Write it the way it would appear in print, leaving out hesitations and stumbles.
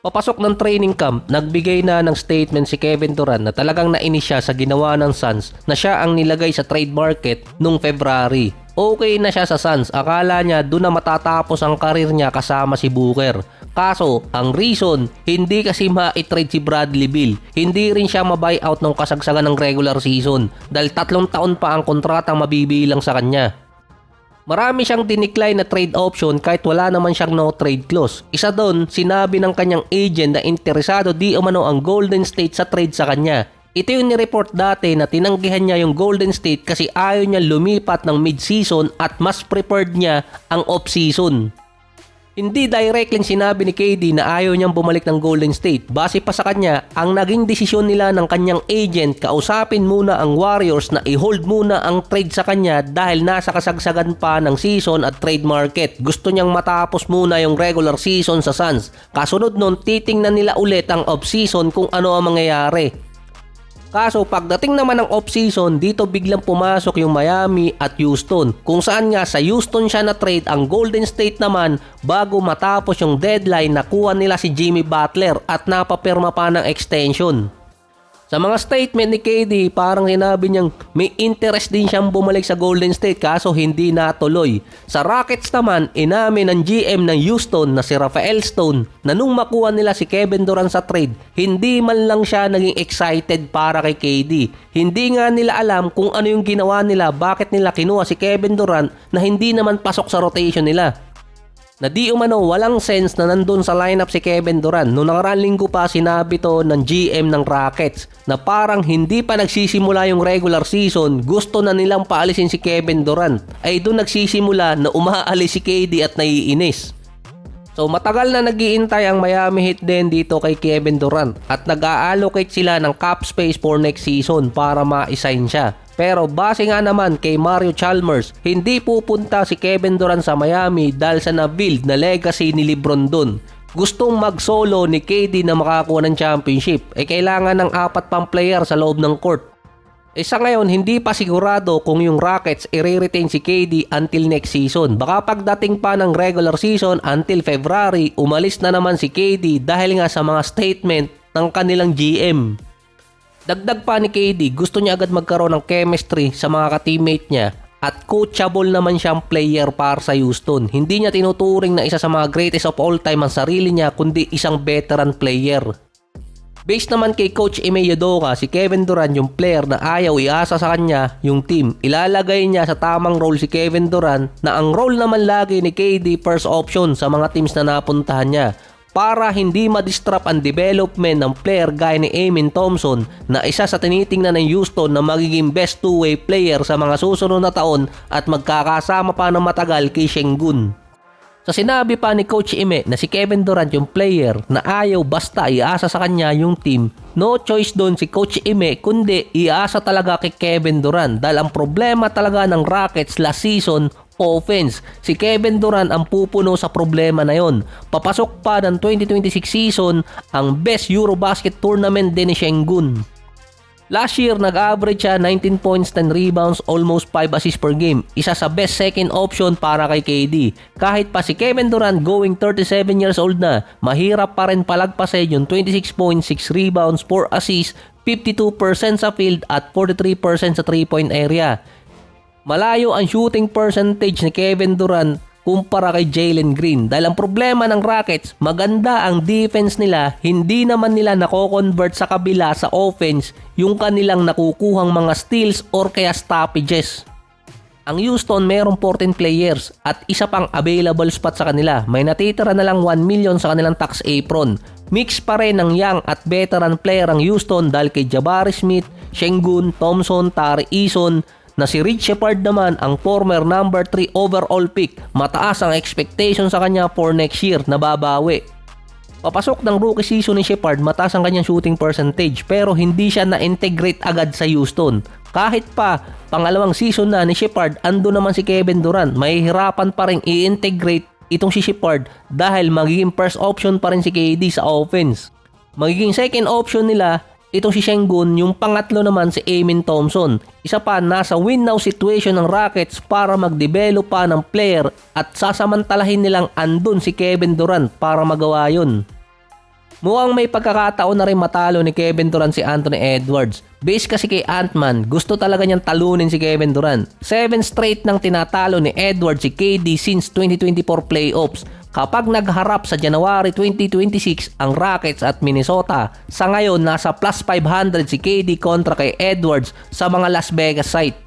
Papasok ng training camp, nagbigay na ng statement si Kevin Durant na talagang nainis siya sa ginawa ng Suns na siya ang nilagay sa trade market noong February. Okay na siya sa Suns, akala niya doon na matatapos ang karir niya kasama si Booker. Kaso, ang reason, hindi kasi ma-trade si Bradley Beal. Hindi rin siya ma-buyout nung kasagsagan ng regular season dahil 3 taon pa ang kontratang mabibilang sa kanya. Marami siyang dinecline na trade option kahit wala naman siyang no trade clause. Isa doon, sinabi ng kanyang agent na interesado di umano ang Golden State sa trade sa kanya. Ito yung nireport dati na tinanggihan niya yung Golden State kasi ayaw niya lumipat ng mid-season at mas preferred niya ang off-season. Hindi directly sinabi ni KD na ayaw niyang bumalik ng Golden State. Base pa sa kanya, ang naging desisyon nila ng kanyang agent, kausapin muna ang Warriors na i-hold muna ang trade sa kanya dahil nasa kasagsagan pa ng season at trade market. Gusto niyang matapos muna yung regular season sa Suns. Kasunod nun, titingnan nila ulit ang off-season kung ano ang mangyayari. Kaso pagdating naman ng off-season, dito biglang pumasok yung Miami at Houston. Kung saan nga sa Houston siya na-trade, ang Golden State naman bago matapos yung deadline nakuha nila si Jimmy Butler at napapirma pa ng extension. Sa mga statement ni KD, parang sinabi niyang may interest din siyang bumalik sa Golden State kaso hindi natuloy. Sa Rockets naman, inamin ng GM ng Houston na si Rafael Stone na nung makuha nila si Kevin Durant sa trade, hindi man lang siya naging excited para kay KD. Hindi nga nila alam kung ano yung ginawa nila, bakit nila kinuha si Kevin Durant na hindi naman pasok sa rotation nila. Na di umano walang sense na nandun sa lineup si Kevin Durant. Noong nakaraang linggo pa sinabi to ng GM ng Rockets na parang hindi pa nagsisimula yung regular season, gusto na nilang paalisin si Kevin Durant. Ay doon nagsisimula na umaalis si KD at naiinis. So matagal na nag-iintay ang Miami Heat din dito kay Kevin Durant at nag-a-allocate sila ng cap space for next season para ma-assign siya. Pero base nga naman kay Mario Chalmers, hindi pupunta si Kevin Durant sa Miami dahil sa na-build na legacy ni LeBron dun. Gustong mag-solo ni KD na makakuha ng championship. Kailangan ng 4 pang player sa loob ng court. Sa ngayon, hindi pa sigurado kung yung Rockets i-retain si KD until next season. Baka pagdating pa ng regular season until February, umalis na naman si KD dahil nga sa mga statement ng kanilang GM. Dagdag pa ni KD, gusto niya agad magkaroon ng chemistry sa mga ka-teammate niya at coachable naman siyang player para sa Houston. Hindi niya tinuturing na isa sa mga greatest of all time ang sarili niya kundi isang veteran player. Based naman kay Coach Ime Udoka, si Kevin Durant yung player na ayaw iasa sa kanya yung team. Ilalagay niya sa tamang role si Kevin Durant na ang role naman lagi ni KD first option sa mga teams na napuntahan niya. Para hindi ma-disrupt ang development ng player gaya ni Amen Thompson na isa sa tinitingnan ng Houston na magiging best two-way player sa mga susunod na taon at magkakasama pa ng matagal kay Sengun. Sa sinabi pa ni Coach Ime na si Kevin Durant yung player na ayaw basta iasa sa kanya yung team, no choice doon si Coach Ime kundi iasa talaga kay Kevin Durant dahil ang problema talaga ng Rockets last season, offense. Si Kevin Durant ang pupuno sa problema na yon. Papasok pa ng 2026 season ang best Eurobasket tournament din ni Sengun. Last year, nag-average siya 19 points, 10 rebounds, almost 5 assists per game. Isa sa best second option para kay KD. Kahit pa si Kevin Durant going 37 years old na, mahirap pa rin palagpasin yung 26 points, 6 rebounds, 4 assists, 52% sa field at 43% sa 3-point area. Malayo ang shooting percentage ni Kevin Durant kumpara kay Jalen Green. Dahil ang problema ng Rockets, maganda ang defense nila, hindi naman nila nako-convert sa kabila sa offense yung kanilang nakukuhang mga steals or kaya stoppages. Ang Houston mayroong 14 players at isa pang available spot sa kanila. May natitira na lang 1 million sa kanilang tax apron. Mix pa rin ng young at veteran player ang Houston dahil kay Jabari Smith, Sengun, Thompson, Tari Eason, na si Reed Sheppard naman ang former number 3 overall pick. Mataas ang expectation sa kanya for next year na babawi. Papasok ng rookie season ni Sheppard, mataas ang kanyang shooting percentage pero hindi siya na-integrate agad sa Houston. Kahit pa pangalawang season na ni Sheppard, ando naman si Kevin Durant, mahihirapan pa rin i-integrate itong si Sheppard dahil magiging first option pa rin si KD sa offense. Magiging second option nila itong si Sengun, yung pangatlo naman si Amen Thompson. Isa pa, nasa win-now situation ng Rockets para mag-develop pa ng player at sasamantalahin nilang andun si Kevin Durant para magawa yun. Mukhang may pagkakataon na rin matalo ni Kevin Durant si Anthony Edwards. Base kasi kay Ant-Man, gusto talaga niyang talunin si Kevin Durant. 7 straight nang tinatalo ni Edwards si KD since 2024 playoffs. Kapag nagharap sa January 2026 ang Rockets at Minnesota, sa ngayon nasa plus 500 si KD kontra kay Edwards sa mga Las Vegas site.